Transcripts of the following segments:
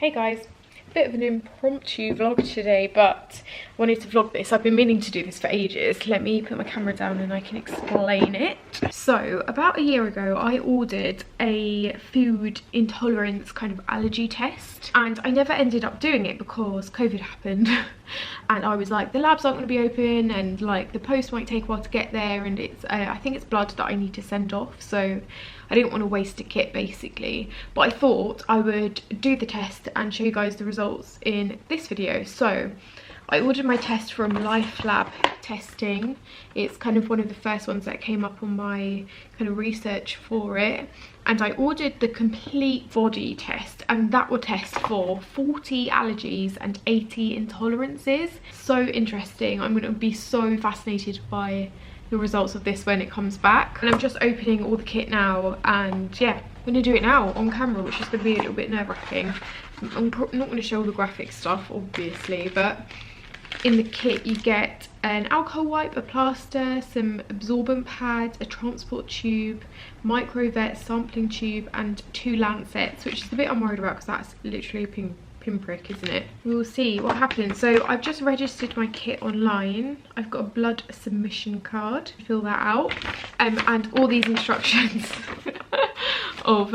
Hey guys, bit of an impromptu vlog today, but I wanted to vlog this. I've been meaning to do this for ages. Let me put my camera down and I can explain it. So about a year ago I ordered a food intolerance kind of allergy test, and I never ended up doing it because COVID happened. And I was like, the labs aren't going to be open, and like the post might take a while to get there, and it's I think it's blood that I need to send off, so I didn't want to waste a kit basically. But I thought I would do the test and show you guys the results in this video. So I ordered my test from Life Lab Testing. It's kind of one of the first ones that came up on my kind of research for it. And I ordered the complete body test, and that will test for 40 allergies and 80 intolerances. So interesting. I'm going to be so fascinated by the results of this when it comes back. And I'm just opening all the kit now, and yeah, I'm going to do it now on camera, which is going to be a little bit nerve-wracking. I'm not going to show all the graphic stuff obviously, but in the kit you get an alcohol wipe, a plaster, some absorbent pads, a transport tube, microvet sampling tube, and 2 lancets, which is the bit I'm worried about because that's literally a pinprick, isn't it? We'll see what happens. So I've just registered my kit online. I've got a blood submission card, fill that out, and all these instructions of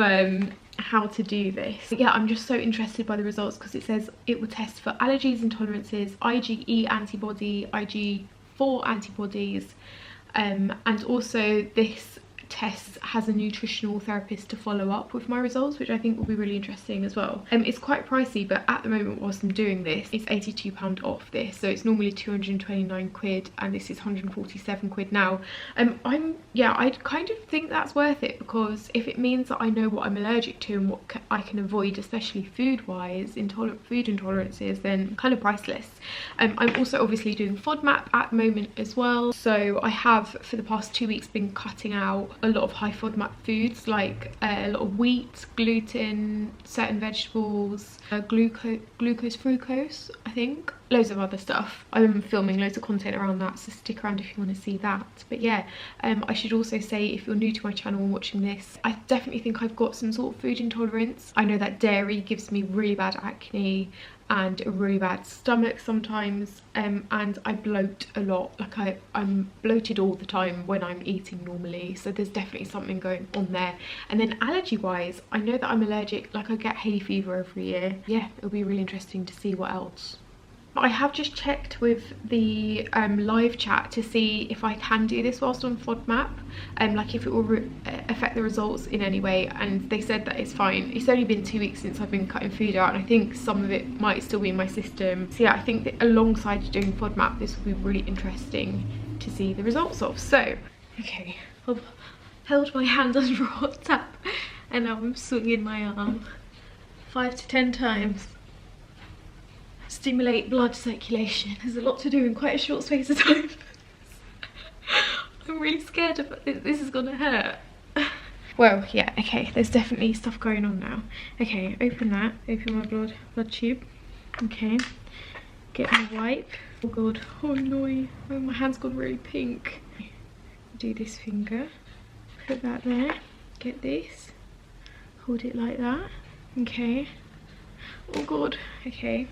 how to do this. But yeah, I'm just so interested by the results because it says it will test for allergies, intolerances, IgE antibody, IgG4 antibodies, and also this test has a nutritional therapist to follow up with my results, which I think will be really interesting as well. It's quite pricey, but at the moment whilst I'm doing this, it's £82 off this, so it's normally 229 quid and this is 147 quid now. I kind of think that's worth it, because if it means that I know what I'm allergic to and what I can avoid, especially food wise, food intolerances, then kind of priceless. I'm also obviously doing FODMAP at the moment as well, so I have for the past 2 weeks been cutting out a lot of high FODMAP foods, like a lot of wheat, gluten, certain vegetables, glucose, fructose, I think, loads of other stuff. I'm filming loads of content around that, so stick around if you want to see that. But yeah, I should also say, if you're new to my channel and watching this, I definitely think I've got some sort of food intolerance. I know that dairy gives me really bad acne and a really bad stomach sometimes, and I bloat a lot. Like I'm bloated all the time when I'm eating normally, so there's definitely something going on there. And then allergy wise, I know that I'm allergic, like I get hay fever every year. Yeah, it'll be really interesting to see what else. I have just checked with the live chat to see if I can do this whilst on FODMAP, like if it will affect the results in any way, and they said that it's fine. It's only been 2 weeks since I've been cutting food out, and I think some of it might still be in my system. So yeah, I think that alongside doing FODMAP, this will be really interesting to see the results of. So, okay, I've held my hand under a hot tap and now I'm swinging my arm 5 to 10 times. Stimulate blood circulation. There's a lot to do in quite a short space of time. I'm really scared of it. This is gonna hurt. Well, yeah, okay, there's definitely stuff going on now. Okay, open that, open my blood tube. Okay, get my wipe. Oh god, oh no, oh, my hand's gone really pink. Do this finger, put that there, get this, hold it like that. Okay, oh god, okay.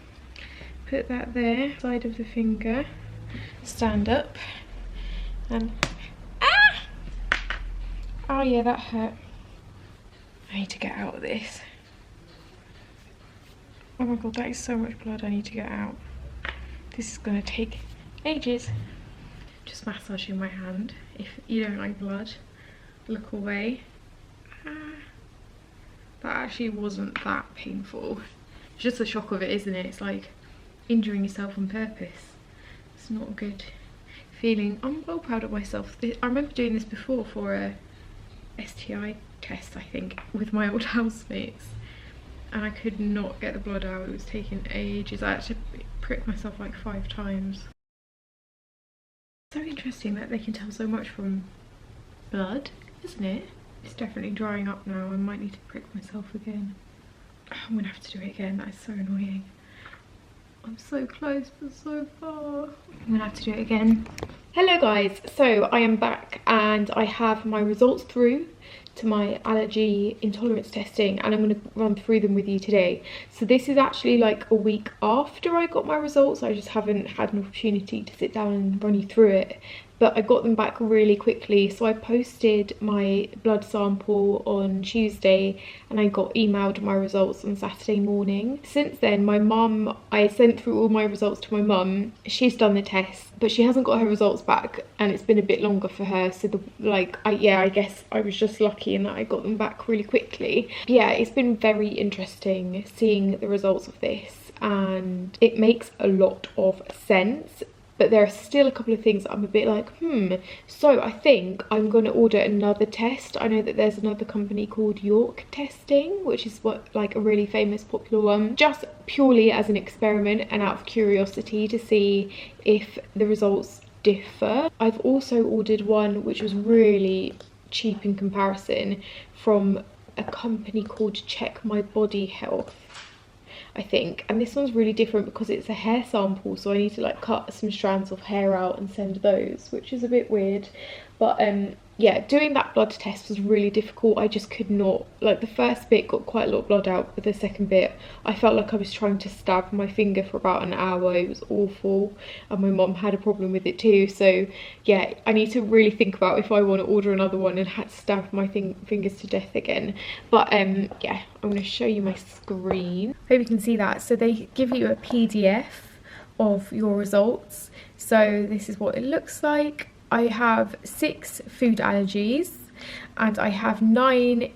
Put that there, side of the finger, stand up, and oh yeah, that hurt. I need to get out of this. Oh my god, that is so much blood I need to get out. This is gonna take ages. Just massaging my hand. If you don't like blood, look away. That actually wasn't that painful. It's just the shock of it, isn't it? It's like injuring yourself on purpose. It's not a good feeling. I'm well proud of myself. I remember doing this before for a STI test, I think, with my old housemates, and I could not get the blood out. It was taking ages. I had to prick myself like 5 times. So interesting that they can tell so much from blood, isn't it? It's definitely drying up now. I might need to prick myself again. I'm gonna have to do it again. That is so annoying. I'm so close but so far. I'm gonna have to do it again. Hello guys, so I am back and I have my results through to my allergy intolerance testing, and I'm going to run through them with you today. So this is actually like a week after I got my results. I just haven't had an opportunity to sit down and run you through it, but I got them back really quickly. So I posted my blood sample on Tuesday and I got emailed my results on Saturday morning. Since then, I sent through all my results to my mum. She's done the test, but she hasn't got her results back and it's been a bit longer for her. So I guess I was just lucky in that I got them back really quickly. But yeah, it's been very interesting seeing the results of this, and it makes a lot of sense. But there are still a couple of things that I'm a bit like, So I think I'm going to order another test. I know that there's another company called York Testing, which is a really famous, popular one, just purely as an experiment and out of curiosity to see if the results differ. I've also ordered one which was really cheap in comparison from a company called Check My Body Health, I think, and this one's really different because it's a hair sample, so I need to like cut some strands of hair out and send those, which is a bit weird. But yeah, doing that blood test was really difficult. I just could not, like, the first bit got quite a lot of blood out, but the second bit I felt like I was trying to stab my finger for about an hour. It was awful, and my mum had a problem with it too. So yeah, I need to really think about if I want to order another one and stab my fingers to death again. But yeah, I'm going to show you my screen. Hope you can see that. So they give you a PDF of your results. So this is what it looks like. I have 6 food allergies and I have 9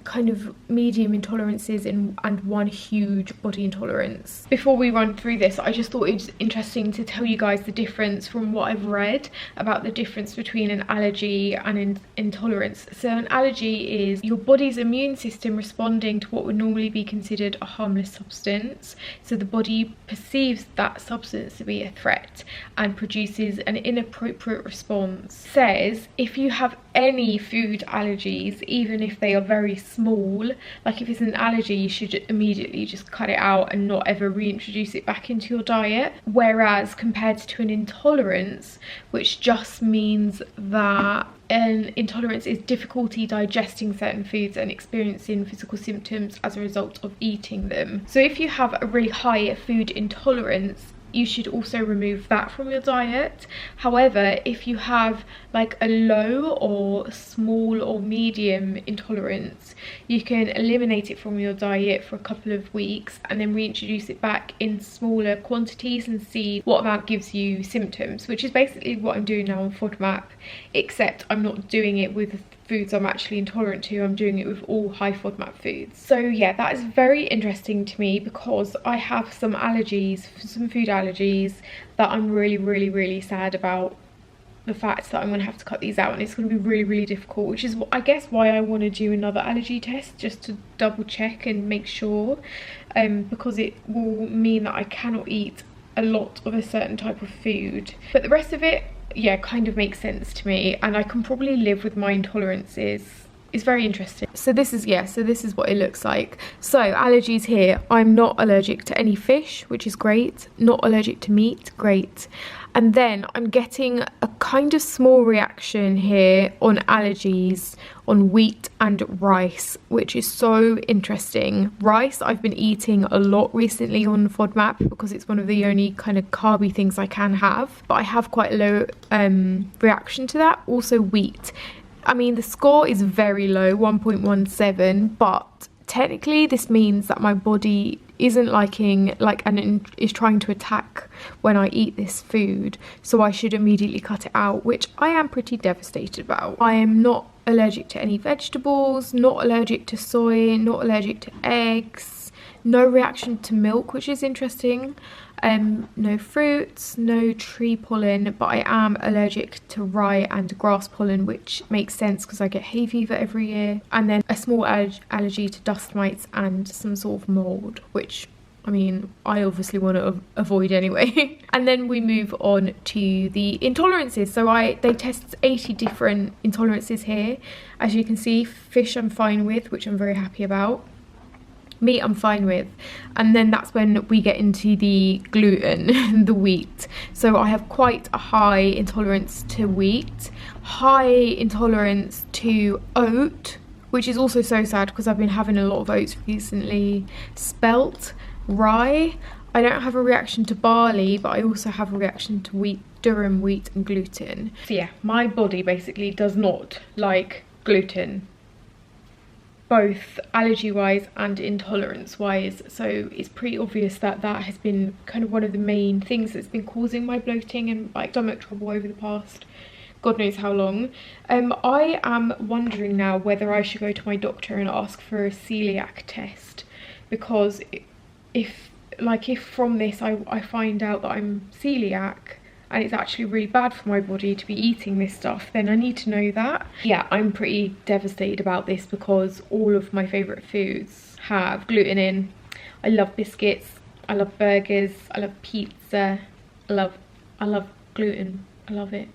kind of medium intolerances and 1 huge body intolerance. Before we run through this, I just thought it was interesting to tell you guys the difference from what I've read about the difference between an allergy and an intolerance. So an allergy is your body's immune system responding to what would normally be considered a harmless substance. So the body perceives that substance to be a threat and produces an inappropriate response. Says if you have any food allergies, even if they are very small, like if it's an allergy, you should immediately just cut it out and not ever reintroduce it back into your diet. Whereas compared to an intolerance, which just means that an intolerance is difficulty digesting certain foods and experiencing physical symptoms as a result of eating them. So if you have a really high food intolerance, you should also remove that from your diet. However, if you have like a low or small or medium intolerance, you can eliminate it from your diet for a couple of weeks and then reintroduce it back in smaller quantities and see what amount gives you symptoms, which is basically what I'm doing now on FODMAP, except I'm not doing it with foods I'm actually intolerant to. I'm doing it with all high FODMAP foods. So yeah, that is very interesting to me because I have some allergies, some food allergies that I'm really sad about the fact that I'm going to have to cut these out, and it's going to be really difficult, which is I guess why I want to do another allergy test, just to double check and make sure, because it will mean that I cannot eat a lot of a certain type of food. But the rest of it, yeah, kind of makes sense to me, and I can probably live with my intolerances. It's very interesting. So this is what it looks like. So allergies here, I'm not allergic to any fish, which is great. Not allergic to meat, great. And then I'm getting a kind of small reaction here on allergies on wheat and rice, which is so interesting. Rice I've been eating a lot recently on FODMAP because it's one of the only kind of carby things I can have, but I have quite a low reaction to that. Also wheat, I mean the score is very low, 1.17, but technically this means that my body isn't liking and is trying to attack when I eat this food, so I should immediately cut it out, which I am pretty devastated about. I am not allergic to any vegetables, not allergic to soy, not allergic to eggs, no reaction to milk, which is interesting, no fruits, no tree pollen, but I am allergic to rye and grass pollen, which makes sense because I get hay fever every year, and then a small allergy to dust mites and some sort of mold, which I mean I obviously want to avoid anyway. And then we move on to the intolerances. So they test 80 different intolerances here. As you can see, fish I'm fine with, which I'm very happy about. Meat I'm fine with. And then that's when we get into the gluten, the wheat. So I have quite a high intolerance to wheat, high intolerance to oat, which is also so sad because I've been having a lot of oats recently. Spelt, rye. I don't have a reaction to barley, but I also have a reaction to wheat, durum wheat and gluten. So yeah, my body basically does not like gluten, both allergy wise and intolerance wise. So it's pretty obvious that that has been kind of one of the main things that's been causing my bloating and like stomach trouble over the past God knows how long. I am wondering now whether I should go to my doctor and ask for a celiac test, because if from this I find out that I'm celiac and it's actually really bad for my body to be eating this stuff, then I need to know that. Yeah, I'm pretty devastated about this because all of my favourite foods have gluten in. I love biscuits, I love burgers, I love pizza, I love gluten, I love it.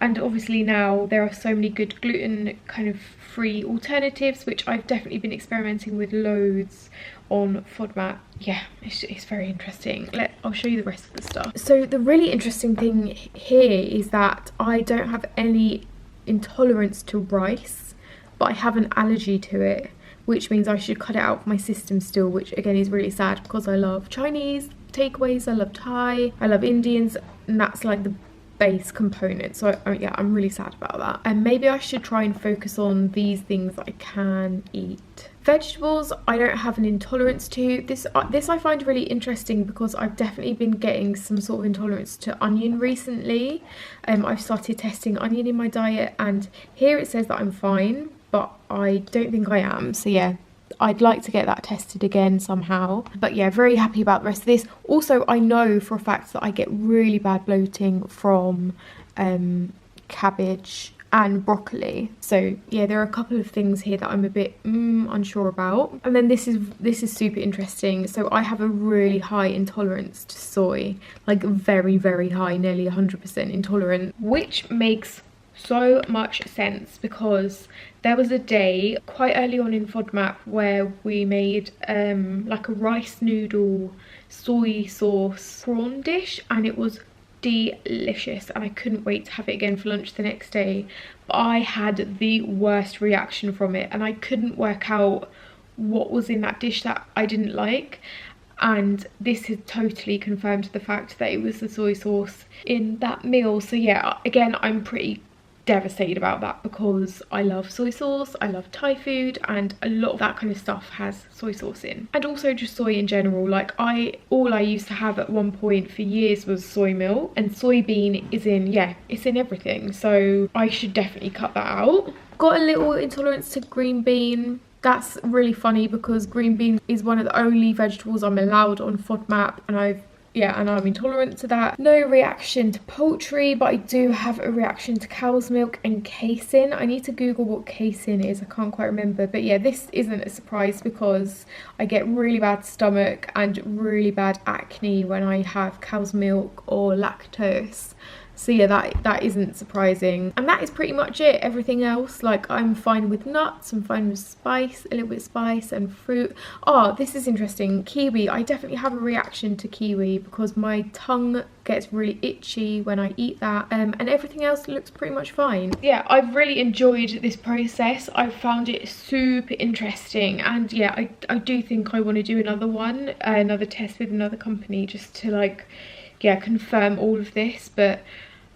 And obviously now there are so many good gluten kind of free alternatives, which I've definitely been experimenting with loads on FODMAP. Yeah, it's very interesting. I'll show you the rest of the stuff. So the really interesting thing here is that I don't have any intolerance to rice, but I have an allergy to it, which means I should cut it out of my system still, which again is really sad because I love Chinese takeaways, I love Thai, I love Indians, and that's like the base component. So yeah, I'm really sad about that. And maybe I should try and focus on these things that I can eat. Vegetables, I don't have an intolerance to. This I find really interesting because I've definitely been getting some sort of intolerance to onion recently. I've started testing onion in my diet, and here it says that I'm fine, but I don't think I am. So yeah, I'd like to get that tested again somehow. But yeah, very happy about the rest of this. Also, I know for a fact that I get really bad bloating from cabbage and broccoli. So yeah, there are a couple of things here that I'm a bit unsure about. And then this is super interesting. So I have a really high intolerance to soy, like very, very high, nearly 100% intolerant, which makes so much sense because there was a day quite early on in FODMAP where we made like a rice noodle soy sauce prawn dish, and it was delicious and I couldn't wait to have it again for lunch the next day. But I had the worst reaction from it and I couldn't work out what was in that dish that I didn't like, and this has totally confirmed the fact that it was the soy sauce in that meal. So yeah, again, I'm pretty devastated about that because I love soy sauce, I love Thai food, and a lot of that kind of stuff has soy sauce in. And also just soy in general. Like all I used to have at one point for years was soy milk, and soybean is in, yeah, it's in everything, so I should definitely cut that out. Got a little intolerance to green bean. That's really funny because green bean is one of the only vegetables I'm allowed on FODMAP, and I'm intolerant to that. No reaction to poultry, but I do have a reaction to cow's milk and casein. I need to Google what casein is, I can't quite remember. But yeah, this isn't a surprise because I get really bad stomach and really bad acne when I have cow's milk or lactose. So yeah, that isn't surprising. And that is pretty much it. Everything else, like, I'm fine with nuts, I'm fine with spice, a little bit of spice and fruit. Oh, this is interesting. Kiwi, I definitely have a reaction to kiwi because my tongue gets really itchy when I eat that, and everything else looks pretty much fine. Yeah, I've really enjoyed this process. I've found it super interesting, and yeah, I do think I want to do another test with another company just to, like, yeah, confirm all of this. But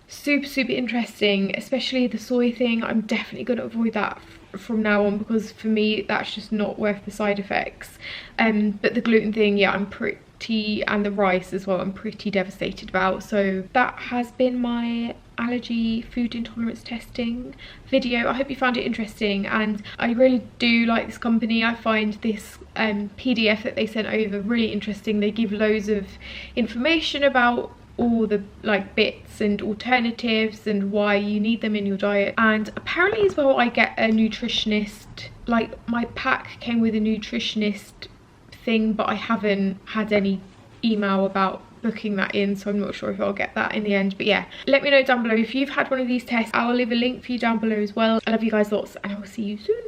super interesting, especially the soy thing. I'm definitely going to avoid that from now on because for me that's just not worth the side effects. But the gluten thing, yeah, and the rice as well, I'm pretty devastated about. So that has been my allergy food intolerance testing video. I hope you found it interesting, and I really do like this company. I find this PDF that they sent over really interesting. They give loads of information about all the like bits and alternatives and why you need them in your diet. And apparently as well I get a nutritionist, like my pack came with a nutritionist thing, but I haven't had any email about booking that in, so I'm not sure if I'll get that in the end. But yeah, let me know down below if you've had one of these tests. I'll leave a link for you down below as well. I love you guys lots, and I will see you soon.